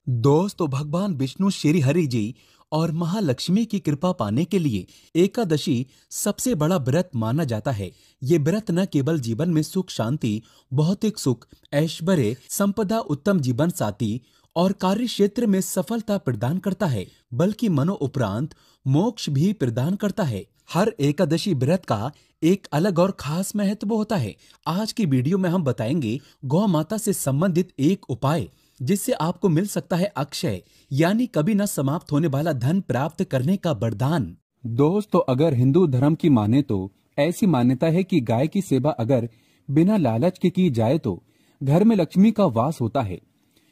दोस्तों, भगवान विष्णु श्री हरि जी और महालक्ष्मी की कृपा पाने के लिए एकादशी सबसे बड़ा व्रत माना जाता है। ये व्रत न केवल जीवन में सुख शांति, भौतिक सुख, ऐश्वर्य, संपदा, उत्तम जीवन साथी और कार्य क्षेत्र में सफलता प्रदान करता है, बल्कि मनो उपरांत मोक्ष भी प्रदान करता है। हर एकादशी व्रत का एक अलग और खास महत्व होता है। आज की वीडियो में हम बताएंगे गौ माता से संबंधित एक उपाय जिससे आपको मिल सकता है अक्षय यानी कभी न समाप्त होने वाला धन प्राप्त करने का वरदान। दोस्तों, अगर हिंदू धर्म की माने तो ऐसी मान्यता है कि गाय की सेवा अगर बिना लालच के की जाए तो घर में लक्ष्मी का वास होता है।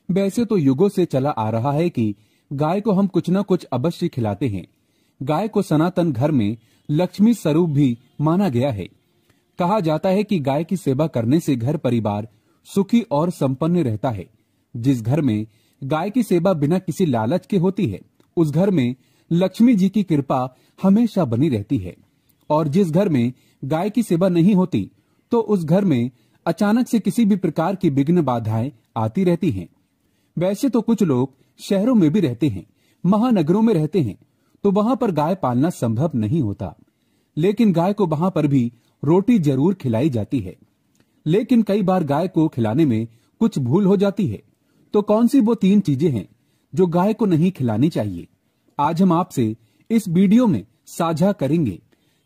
वैसे तो युगों से चला आ रहा है कि गाय को हम कुछ न कुछ अवश्य खिलाते हैं। गाय को सनातन घर में लक्ष्मी स्वरूप भी माना गया है। कहा जाता है कि गाय की सेवा करने से घर परिवार सुखी और संपन्न रहता है। जिस घर में गाय की सेवा बिना किसी लालच के होती है, उस घर में लक्ष्मी जी की कृपा हमेशा बनी रहती है। और जिस घर में गाय की सेवा नहीं होती, तो उस घर में अचानक से किसी भी प्रकार की विघ्न बाधाएं आती रहती हैं। वैसे तो कुछ लोग शहरों में भी रहते हैं, महानगरों में रहते हैं, तो वहां पर गाय पालना संभव नहीं होता, लेकिन गाय को वहां पर भी रोटी जरूर खिलाई जाती है। लेकिन कई बार गाय को खिलाने में कुछ भूल हो जाती है। तो कौन सी वो 3 चीजें हैं जो गाय को नहीं खिलानी चाहिए, आज हम आपसे इस वीडियो में साझा करेंगे।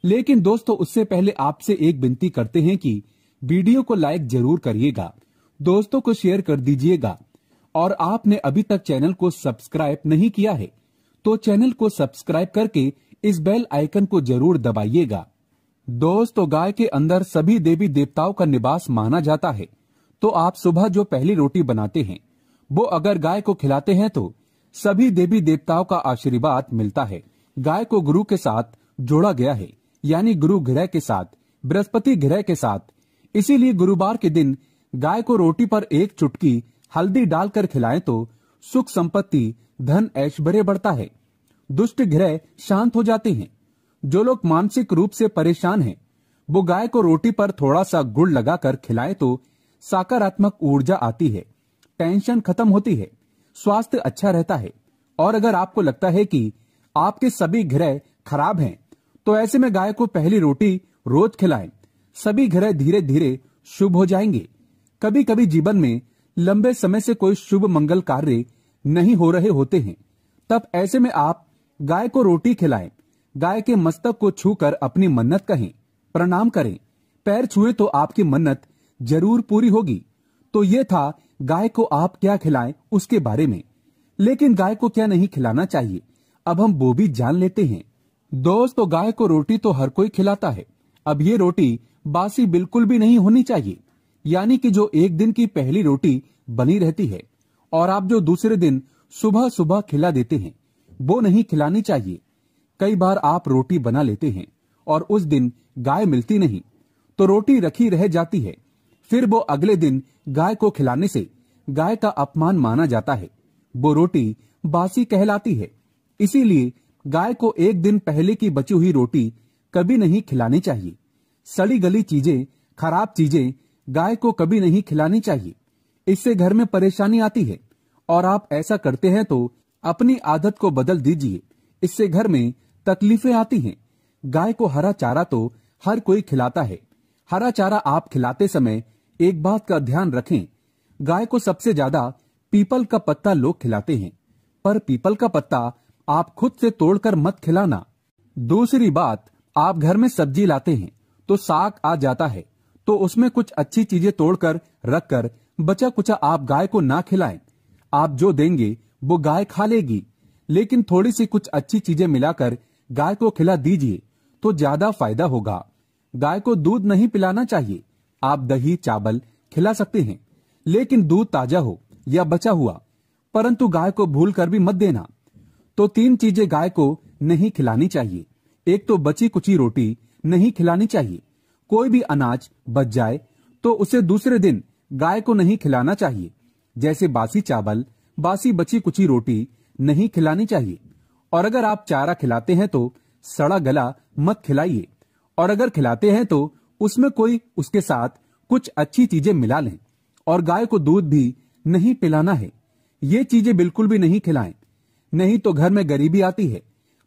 लेकिन दोस्तों, उससे पहले आपसे एक विनती करते हैं कि वीडियो को लाइक जरूर करिएगा, दोस्तों को शेयर कर दीजिएगा, और आपने अभी तक चैनल को सब्सक्राइब नहीं किया है तो चैनल को सब्सक्राइब करके इस बेल आइकन को जरूर दबाइएगा। दोस्तों, गाय के अंदर सभी देवी देवताओं का निवास माना जाता है। तो आप सुबह जो पहली रोटी बनाते हैं, वो अगर गाय को खिलाते हैं तो सभी देवी देवताओं का आशीर्वाद मिलता है। गाय को गुरु के साथ जोड़ा गया है, यानी गुरु ग्रह के साथ, बृहस्पति ग्रह के साथ। इसीलिए गुरुवार के दिन गाय को रोटी पर एक चुटकी हल्दी डालकर खिलाएं तो सुख संपत्ति, धन, ऐश्वर्य बढ़ता है। दुष्ट ग्रह शांत हो जाते हैं। जो लोग मानसिक रूप से परेशान हैं, वो गाय को रोटी पर थोड़ा सा गुड़ लगाकर खिलाएं तो सकारात्मक ऊर्जा आती है, टेंशन खत्म होती है, स्वास्थ्य अच्छा रहता है। और अगर आपको लगता है कि आपके सभी ग्रह खराब हैं, तो ऐसे में गाय को पहली रोटी रोज खिलाएं। सभी ग्रह धीरे धीरे शुभ हो जाएंगे। कभी कभी जीवन में लंबे समय से कोई शुभ मंगल कार्य नहीं हो रहे होते हैं, तब ऐसे में आप गाय को रोटी खिलाएं। गाय के मस्तक को छूकर अपनी मन्नत कहें, प्रणाम करें। पैर छुए तो आपकी मन्नत जरूर पूरी होगी। तो ये था गाय को आप क्या खिलाएं उसके बारे में। लेकिन गाय को क्या नहीं खिलाना चाहिए, अब हम वो भी जान लेते हैं। दोस्तों, गाय को रोटी तो हर कोई खिलाता है। अब ये रोटी बासी बिल्कुल भी नहीं होनी चाहिए, यानी कि जो एक दिन की पहली रोटी बनी रहती है और आप जो दूसरे दिन सुबह सुबह खिला देते हैं, वो नहीं खिलानी चाहिए। कई बार आप रोटी बना लेते हैं और उस दिन गाय मिलती नहीं, तो रोटी रखी रह जाती है। फिर वो अगले दिन गाय को खिलाने से गाय का अपमान माना जाता है, वो रोटी बासी कहलाती है। इसीलिए गाय को एक दिन पहले की बची हुई रोटी कभी नहीं खिलानी चाहिए। सड़ी गली चीजें, खराब चीजें गाय को कभी नहीं खिलानी चाहिए। इससे घर में परेशानी आती है, और आप ऐसा करते हैं तो अपनी आदत को बदल दीजिए, इससे घर में तकलीफें आती हैं। गाय को हरा चारा तो हर कोई खिलाता है। हरा चारा आप खिलाते समय एक बात का ध्यान रखें, गाय को सबसे ज्यादा पीपल का पत्ता लोग खिलाते हैं, पर पीपल का पत्ता आप खुद से तोड़कर मत खिलाना। दूसरी बात, आप घर में सब्जी लाते हैं तो साग आ जाता है, तो उसमें कुछ अच्छी चीजें तोड़कर रखकर बचा कुचा आप गाय को ना खिलाएं। आप जो देंगे वो गाय खा लेगी, लेकिन थोड़ी सी कुछ अच्छी चीजें मिलाकर गाय को खिला दीजिए तो ज्यादा फायदा होगा। गाय को दूध नहीं पिलाना चाहिए। आप दही चावल खिला सकते हैं, लेकिन दूध ताजा हो या बचा हुआ, परंतु गाय को भूल कर भी मत देना। तो 3 चीजें गाय को नहीं खिलानी चाहिए। एक तो बची कुची रोटी नहीं खिलानी चाहिए। कोई भी अनाज बच जाए तो उसे दूसरे दिन गाय को नहीं खिलाना चाहिए। जैसे बासी चावल, बासी बची कुची रोटी नहीं खिलानी चाहिए। और अगर आप चारा खिलाते हैं तो सड़ा गला मत खिलाइए, और अगर खिलाते हैं तो उसमें कोई उसके साथ कुछ अच्छी चीजें मिला लें। और गाय को दूध भी नहीं पिलाना है, ये चीजें बिल्कुल भी नहीं खिलाएं, नहीं तो घर में गरीबी आती है।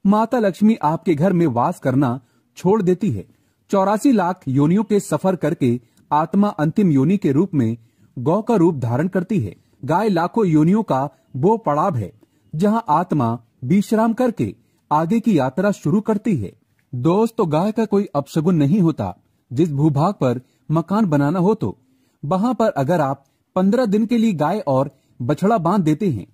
माता लक्ष्मी आपके घर में वास करना छोड़ देती है। 84 लाख योनियों के सफर करके आत्मा अंतिम योनि के रूप में गौ का रूप धारण करती है। गाय लाखों योनियों का वो पड़ाव है जहां आत्मा विश्राम करके आगे की यात्रा शुरू करती है। दोस्तों, गाय का कोई अपशगुन नहीं होता। जिस भूभाग पर मकान बनाना हो तो वहां पर अगर आप 15 दिन के लिए गाय और बछड़ा बांध देते हैं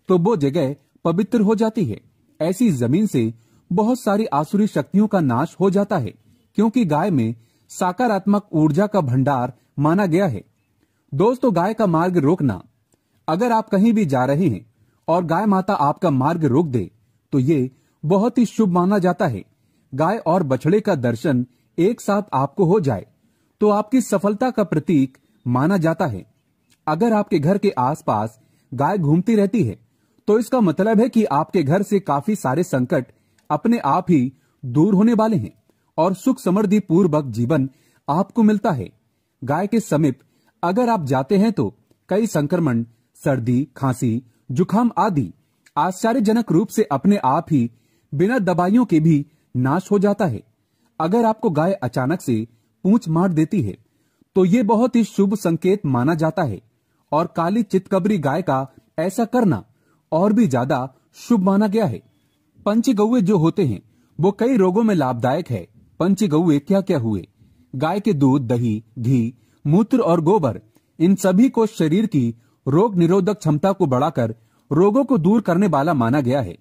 तो वो जगह पवित्र हो जाती है। ऐसी जमीन से बहुत सारी आसुरी शक्तियों का नाश हो जाता है, क्योंकि गाय में सकारात्मक ऊर्जा का भंडार माना गया है। दोस्तों, गाय का मार्ग रोकना। अगर आप कहीं भी जा रहे हैं और गाय माता आपका मार्ग रोक दे तो ये बहुत ही शुभ माना जाता है। गाय और बछड़े का दर्शन एक साथ आपको हो जाए तो आपकी सफलता का प्रतीक माना जाता है। अगर आपके घर के आसपास गाय घूमती रहती है तो इसका मतलब है कि आपके घर से काफी सारे संकट अपने आप ही दूर होने वाले हैं और सुख समृद्धि पूर्वक जीवन आपको मिलता है। गाय के समीप अगर आप जाते हैं तो कई संक्रमण, सर्दी, खांसी, जुकाम आदि आश्चर्यजनक रूप से अपने आप ही बिना दवाइयों के भी नाश हो जाता है। अगर आपको गाय अचानक से पूंछ मार देती है तो ये बहुत ही शुभ संकेत माना जाता है और काली चितकबरी गाय का ऐसा करना और भी ज्यादा शुभ माना गया है। पंचगौवे जो होते हैं वो कई रोगों में लाभदायक है। पंचगौवे क्या क्या हुए? गाय के दूध, दही, घी, मूत्र और गोबर, इन सभी को शरीर की रोग निरोधक क्षमता को बढ़ाकर रोगों को दूर करने वाला माना गया है।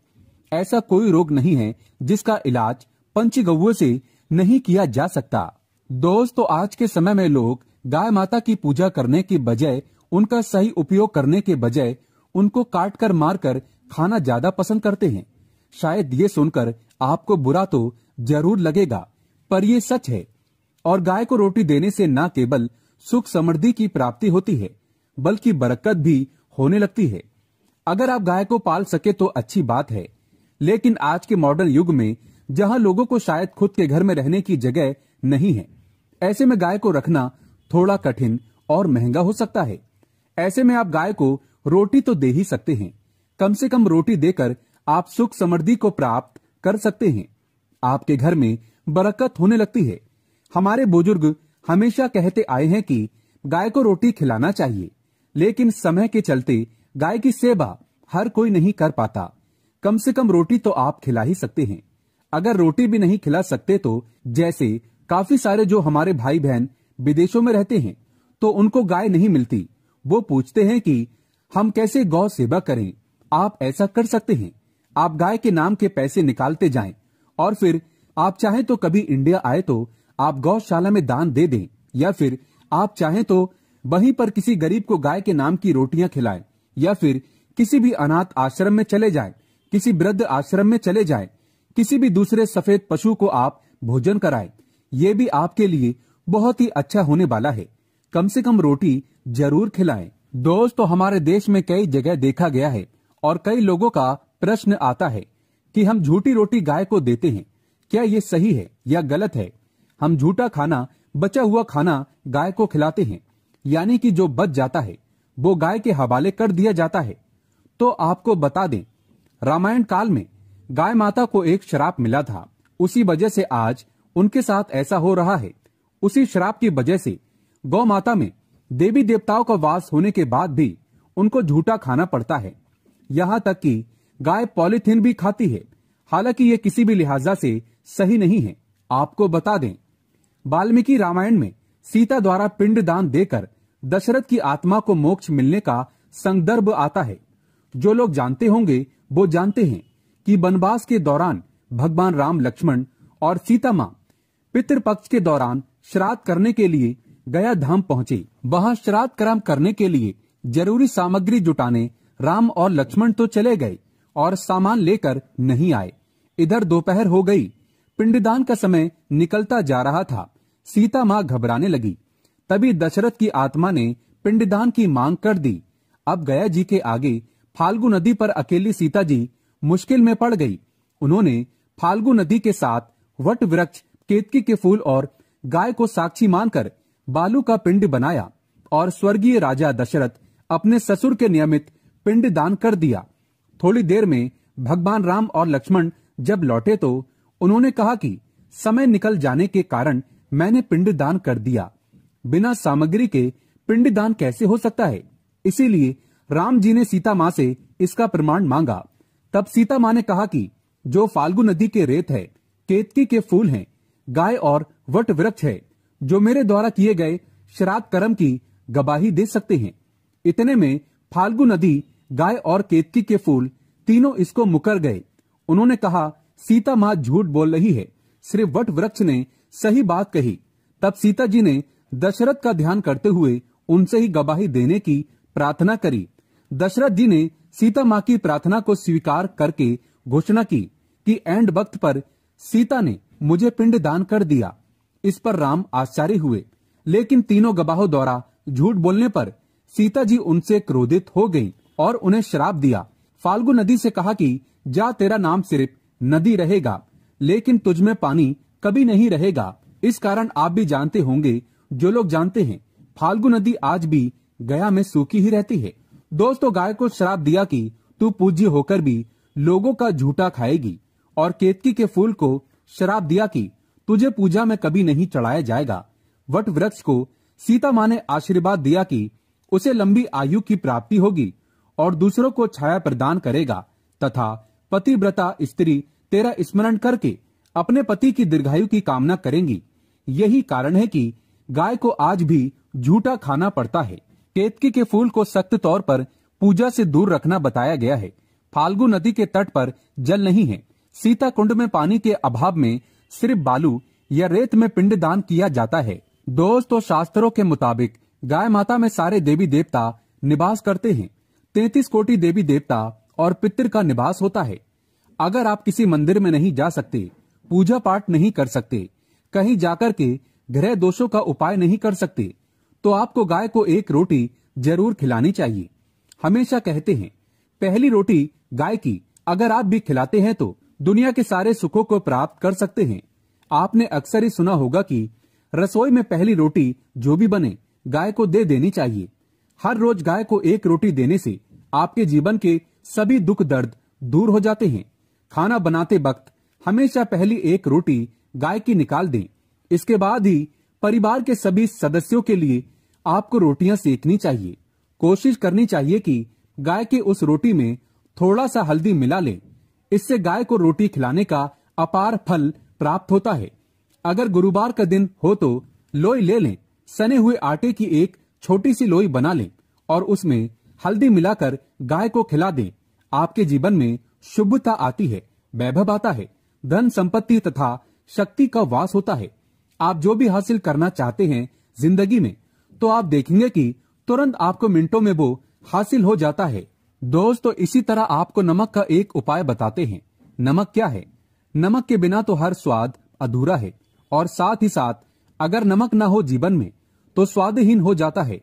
ऐसा कोई रोग नहीं है जिसका इलाज पंचगौवे से नहीं किया जा सकता। दोस्तों, आज के समय में लोग गाय माता की पूजा करने की बजाय, उनका सही उपयोग करने के बजाय उनको काट कर मार कर खाना ज्यादा पसंद करते हैं। शायद ये सुनकर आपको बुरा तो जरूर लगेगा, पर ये सच है। और गाय को रोटी देने से न केवल सुख समृद्धि की प्राप्ति होती है बल्कि बरकत भी होने लगती है। अगर आप गाय को पाल सके तो अच्छी बात है, लेकिन आज के मॉडर्न युग में जहां लोगों को शायद खुद के घर में रहने की जगह नहीं है, ऐसे में गाय को रखना थोड़ा कठिन और महंगा हो सकता है। ऐसे में आप गाय को रोटी तो दे ही सकते हैं। कम से कम रोटी देकर आप सुख समृद्धि को प्राप्त कर सकते हैं। आपके घर में बरकत होने लगती है। हमारे बुजुर्ग हमेशा कहते आए हैं कि गाय को रोटी खिलाना चाहिए, लेकिन समय के चलते गाय की सेवा हर कोई नहीं कर पाता। कम से कम रोटी तो आप खिला ही सकते हैं। अगर रोटी भी नहीं खिला सकते तो जैसे काफी सारे जो हमारे भाई बहन विदेशों में रहते हैं तो उनको गाय नहीं मिलती। वो पूछते हैं कि हम कैसे गौ सेवा करें। आप ऐसा कर सकते हैं, आप गाय के नाम के पैसे निकालते जाएं और फिर आप चाहें तो कभी इंडिया आए तो आप गौशाला में दान दे दें, या फिर आप चाहें तो वहीं पर किसी गरीब को गाय के नाम की रोटियां खिलाएं, या फिर किसी भी अनाथ आश्रम में चले जाएं, किसी वृद्ध आश्रम में चले जाएं, किसी भी दूसरे सफेद पशु को आप भोजन कराएं। ये भी आपके लिए बहुत ही अच्छा होने वाला है। कम से कम रोटी जरूर खिलाएं। दोस्तों, हमारे देश में कई जगह देखा गया है और कई लोगों का प्रश्न आता है कि हम झूठी रोटी गाय को देते हैं, क्या ये सही है या गलत है? हम झूठा खाना, बचा हुआ खाना गाय को खिलाते हैं, यानी कि जो बच जाता है वो गाय के हवाले कर दिया जाता है। तो आपको बता दें, रामायण काल में गाय माता को एक श्राप मिला था। उसी वजह से आज उनके साथ ऐसा हो रहा है। उसी श्राप की वजह से गौ माता में देवी देवताओं का वास होने के बाद भी उनको झूठा खाना पड़ता है। यहाँ तक कि गाय पॉलीथीन भी खाती है, हालांकि ये किसी भी लिहाजा से सही नहीं है। आपको बता दें, वाल्मीकि रामायण में सीता द्वारा पिंडदान देकर दशरथ की आत्मा को मोक्ष मिलने का संदर्भ आता है। जो लोग जानते होंगे वो जानते हैं कि वनवास के दौरान भगवान राम, लक्ष्मण और सीता मां पितृपक्ष के दौरान श्राद्ध करने के लिए गया धाम पहुंचे। वहां श्राद्ध कर्म करने के लिए जरूरी सामग्री जुटाने राम और लक्ष्मण तो चले गए और सामान लेकर नहीं आए। इधर दोपहर हो गई, पिंडदान का समय निकलता जा रहा था। सीता मां घबराने लगी। तभी दशरथ की आत्मा ने पिंडदान की मांग कर दी। अब गया जी के आगे फाल्गु नदी पर अकेली सीता जी मुश्किल में पड़ गई। उन्होंने फाल्गु नदी के साथ वट वृक्ष, केतकी के फूल और गाय को साक्षी मानकर बालू का पिंड बनाया और स्वर्गीय राजा दशरथ अपने ससुर के नियमित पिंड दान कर दिया। थोड़ी देर में भगवान राम और लक्ष्मण जब लौटे तो उन्होंने कहा कि समय निकल जाने के कारण मैंने पिंड दान कर दिया। बिना सामग्री के पिंड दान कैसे हो सकता है? इसीलिए राम जी ने सीता माँ से इसका प्रमाण मांगा। तब सीता माँ ने कहा कि जो फाल्गु नदी के रेत है, केतकी के फूल हैं, गाय और वट वृक्ष है, जो मेरे द्वारा किए गए श्राद्ध कर्म की गवाही दे सकते हैं। इतने में फाल्गु नदी, गाय और केतकी के फूल तीनों इसको मुकर गए। उन्होंने कहा, सीता माँ झूठ बोल रही है, सिर्फ वट वृक्ष ने सही बात कही। तब सीता जी ने दशरथ का ध्यान करते हुए उनसे ही गवाही देने की प्रार्थना करी। दशरथ जी ने सीता माँ की प्रार्थना को स्वीकार करके घोषणा की कि एंड वक्त पर सीता ने मुझे पिंड दान कर दिया। इस पर राम आश्चर्य हुए, लेकिन तीनों गवाहों द्वारा झूठ बोलने पर सीता जी उनसे क्रोधित हो गईं और उन्हें श्राप दिया। फाल्गु नदी से कहा कि जा, तेरा नाम सिर्फ नदी रहेगा, लेकिन तुझ में पानी कभी नहीं रहेगा। इस कारण आप भी जानते होंगे, जो लोग जानते हैं, फाल्गु नदी आज भी गया में सूखी ही रहती है। दोस्तों, गाय को श्राप दिया कि तू पूज्य होकर भी लोगों का झूठा खाएगी, और केतकी के फूल को श्राप दिया कि तुझे पूजा में कभी नहीं चढ़ाया जाएगा। वट वृक्ष को सीता माँ ने आशीर्वाद दिया कि उसे लंबी आयु की प्राप्ति होगी और दूसरों को छाया प्रदान करेगा, तथा पतिव्रता स्त्री तेरा स्मरण करके अपने पति की दीर्घायु की कामना करेंगी। यही कारण है कि गाय को आज भी झूठा खाना पड़ता है। केतकी के फूल को सख्त तौर पर पूजा से दूर रखना बताया गया है। फाल्गु नदी के तट पर जल नहीं है। सीता कुंड में पानी के अभाव में सिर्फ बालू या रेत में पिंड दान किया जाता है। दोस्तों, शास्त्रों के मुताबिक गाय माता में सारे देवी देवता निवास करते हैं। 33 कोटि देवी देवता और पितृ का निवास होता है। अगर आप किसी मंदिर में नहीं जा सकते, पूजा पाठ नहीं कर सकते, कहीं जाकर के ग्रह दोषों का उपाय नहीं कर सकते, तो आपको गाय को एक रोटी जरूर खिलानी चाहिए। हमेशा कहते हैं, पहली रोटी गाय की अगर आप भी खिलाते हैं तो दुनिया के सारे सुखों को प्राप्त कर सकते हैं। आपने अक्सर ही सुना होगा कि रसोई में पहली रोटी जो भी बने गाय को दे देनी चाहिए। हर रोज गाय को एक रोटी देने से आपके जीवन के सभी दुख दर्द दूर हो जाते हैं। खाना बनाते वक्त हमेशा पहली एक रोटी गाय की निकाल दें। इसके बाद ही परिवार के सभी सदस्यों के लिए आपको रोटियां सेकनी चाहिए। कोशिश करनी चाहिए कि गाय की उस रोटी में थोड़ा सा हल्दी मिला लें। इससे गाय को रोटी खिलाने का अपार फल प्राप्त होता है। अगर गुरुवार का दिन हो तो लोई ले लें, सने हुए आटे की एक छोटी सी लोई बना लें और उसमें हल्दी मिलाकर गाय को खिला दें। आपके जीवन में शुभता आती है, वैभव आता है, धन संपत्ति तथा शक्ति का वास होता है। आप जो भी हासिल करना चाहते हैं जिंदगी में, तो आप देखेंगे कि तुरंत आपको मिनटों में वो हासिल हो जाता है। दोस्तों, इसी तरह आपको नमक का एक उपाय बताते हैं। नमक क्या है? नमक के बिना तो हर स्वाद अधूरा है, और साथ ही साथ अगर नमक ना हो जीवन में तो स्वादहीन हो जाता है।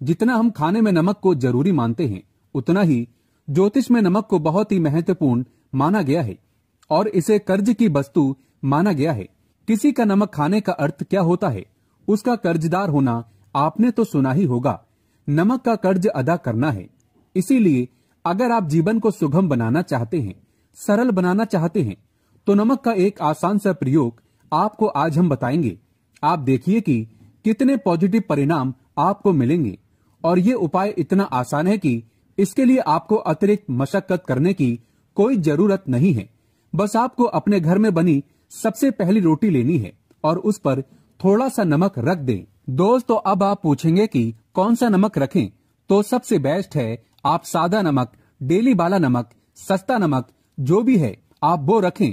जितना हम खाने में नमक को जरूरी मानते हैं, उतना ही ज्योतिष में नमक को बहुत ही महत्वपूर्ण माना गया है और इसे कर्ज की वस्तु माना गया है। किसी का नमक खाने का अर्थ क्या होता है? उसका कर्जदार होना आपने तो सुना ही होगा। नमक का कर्ज अदा करना है। इसीलिए अगर आप जीवन को सुगम बनाना चाहते हैं, सरल बनाना चाहते हैं, तो नमक का एक आसान सा प्रयोग आपको आज हम बताएंगे। आप देखिए कि कितने पॉजिटिव परिणाम आपको मिलेंगे। और ये उपाय इतना आसान है कि इसके लिए आपको अतिरिक्त मशक्कत करने की कोई जरूरत नहीं है। बस आपको अपने घर में बनी सबसे पहली रोटी लेनी है और उस पर थोड़ा सा नमक रख दें। दोस्तों, अब आप पूछेंगे कि कौन सा नमक रखें? तो सबसे बेस्ट है आप सादा नमक, डेली वाला नमक, सस्ता नमक जो भी है आप वो रखें।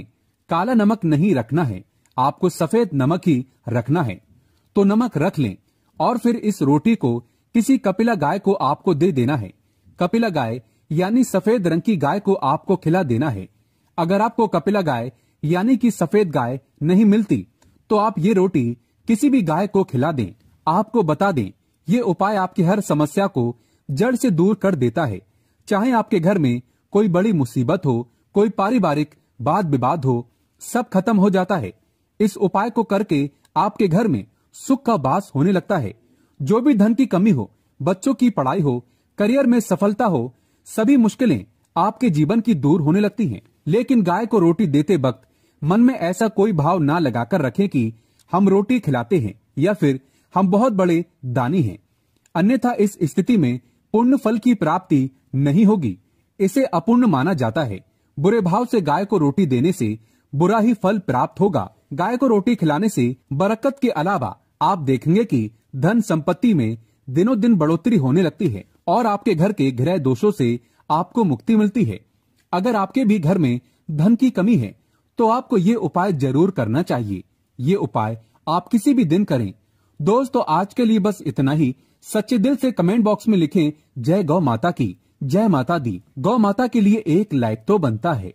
काला नमक नहीं रखना है, आपको सफेद नमक ही रखना है। तो नमक रख लें और फिर इस रोटी को किसी कपिला गाय को आपको दे देना है। कपिला गाय यानी सफेद रंग की गाय को आपको खिला देना है। अगर आपको कपिला गाय यानी कि सफेद गाय नहीं मिलती, तो आप ये रोटी किसी भी गाय को खिला दें। आपको बता दें, ये उपाय आपकी हर समस्या को जड़ से दूर कर देता है। चाहे आपके घर में कोई बड़ी मुसीबत हो, कोई पारिवारिक वाद विवाद हो, सब खत्म हो जाता है। इस उपाय को करके आपके घर में सुख का वास होने लगता है। जो भी धन की कमी हो, बच्चों की पढ़ाई हो, करियर में सफलता हो, सभी मुश्किलें आपके जीवन की दूर होने लगती हैं। लेकिन गाय को रोटी देते वक्त मन में ऐसा कोई भाव ना लगाकर रखें कि हम रोटी खिलाते हैं या फिर हम बहुत बड़े दानी हैं। अन्यथा इस स्थिति में पूर्ण फल की प्राप्ति नहीं होगी। इसे अपूर्ण माना जाता है। बुरे भाव से गाय को रोटी देने से बुरा ही फल प्राप्त होगा। गाय को रोटी खिलाने से बरकत के अलावा आप देखेंगे कि धन संपत्ति में दिनों दिन बढ़ोतरी होने लगती है और आपके घर के गृह दोषों से आपको मुक्ति मिलती है। अगर आपके भी घर में धन की कमी है तो आपको ये उपाय जरूर करना चाहिए। ये उपाय आप किसी भी दिन करें। दोस्तों, आज के लिए बस इतना ही। सच्चे दिल से कमेंट बॉक्स में लिखें जय गौ माता की, जय माता दी। गौ माता के लिए एक लाइक तो बनता है।